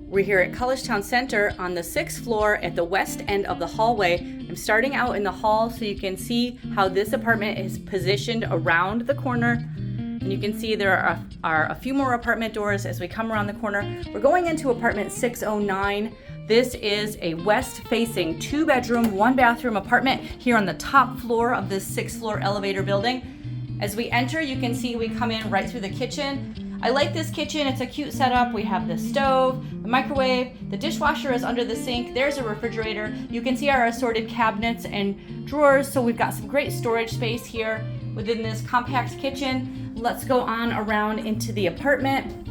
We're here at Collegetown Center on the 6th floor at the west end of the hallway. I'm starting out in the hall so you can see how this apartment is positioned around the corner. And you can see there are a few more apartment doors as we come around the corner. We're going into apartment 609. This is a west-facing 2-bedroom, 1-bathroom apartment here on the top floor of this 6th floor elevator building. As we enter, you can see we come in right through the kitchen. I like this kitchen. It's a cute setup. We have the stove, the microwave, the dishwasher is under the sink. There's a refrigerator. You can see our assorted cabinets and drawers. So we've got some great storage space here within this compact kitchen. Let's go on around into the apartment.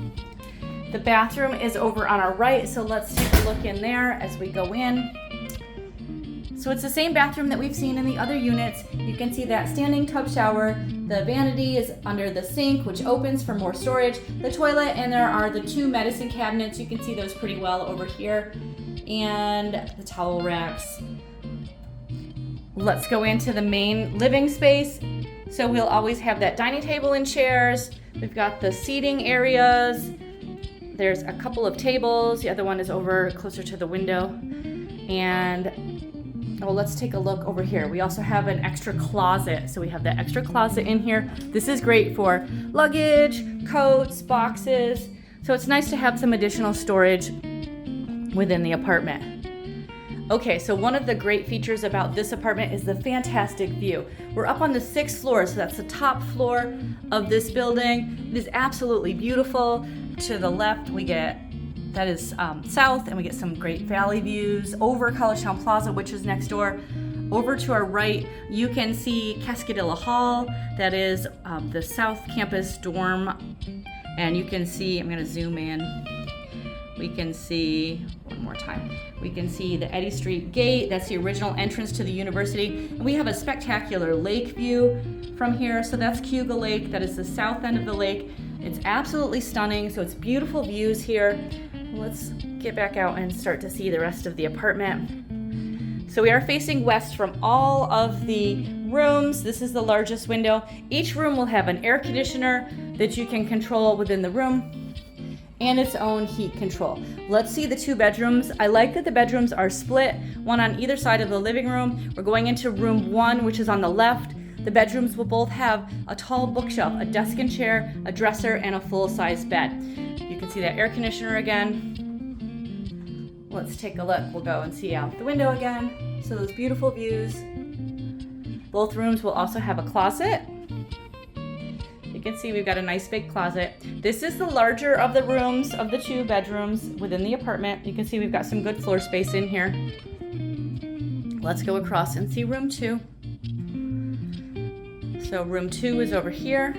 The bathroom is over on our right, so let's take a look in there as we go in. So it's the same bathroom that we've seen in the other units. You can see that standing tub shower. The vanity is under the sink, which opens for more storage. The toilet, and there are the 2 medicine cabinets. You can see those pretty well over here. And the towel racks. Let's go into the main living space. So we'll always have that dining table and chairs. We've got the seating areas. There's a couple of tables. The other one is over closer to the window. And let's take a look over here. We also have an extra closet. So we have that extra closet in here. This is great for luggage, coats, boxes. So it's nice to have some additional storage within the apartment. Okay, so one of the great features about this apartment is the fantastic view. We're up on the 6th floor, so that's the top floor of this building. It is absolutely beautiful. To the left, that is south, and we get some great valley views over Collegetown Plaza, which is next door. Over to our right, you can see Cascadilla Hall. That is the South Campus dorm. And you can see, I'm gonna zoom in. We can see, one more time. We can see the Eddy Street gate. That's the original entrance to the university. And we have a spectacular lake view from here. So that's Cayuga Lake. That is the south end of the lake. It's absolutely stunning. So it's beautiful views here. Let's get back out and start to see the rest of the apartment. So we are facing west from all of the rooms. This is the largest window. Each room will have an air conditioner that you can control within the room and its own heat control. Let's see the 2 bedrooms. I like that the bedrooms are split, one on either side of the living room. We're going into room 1, which is on the left. The bedrooms will both have a tall bookshelf, a desk and chair, a dresser, and a full-size bed. You can see that air conditioner again. Let's take a look. We'll go and see out the window again. So those beautiful views. Both rooms will also have a closet. You can see we've got a nice big closet. This is the larger of the rooms of the 2 bedrooms within the apartment. You can see we've got some good floor space in here. Let's go across and see room 2. So room 2 is over here.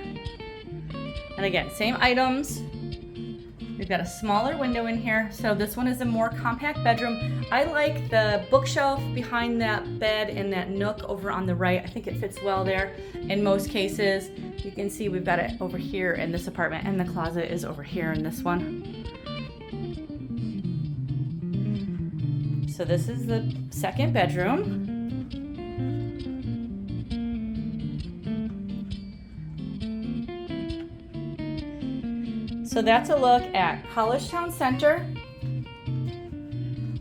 And again, same items. We've got a smaller window in here. So this one is a more compact bedroom. I like the bookshelf behind that bed and that nook over on the right. I think it fits well there in most cases. You can see we've got it over here in this apartment, and the closet is over here in this one. So this is the 2nd bedroom. So that's a look at Collegetown Center.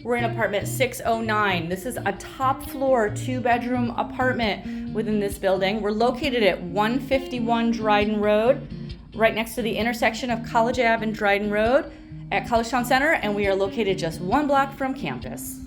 We're in apartment 609. This is a top floor 2-bedroom apartment within this building. We're located at 151 Dryden Road, right next to the intersection of College Ave and Dryden Road at Collegetown Center, and we are located just 1 block from campus.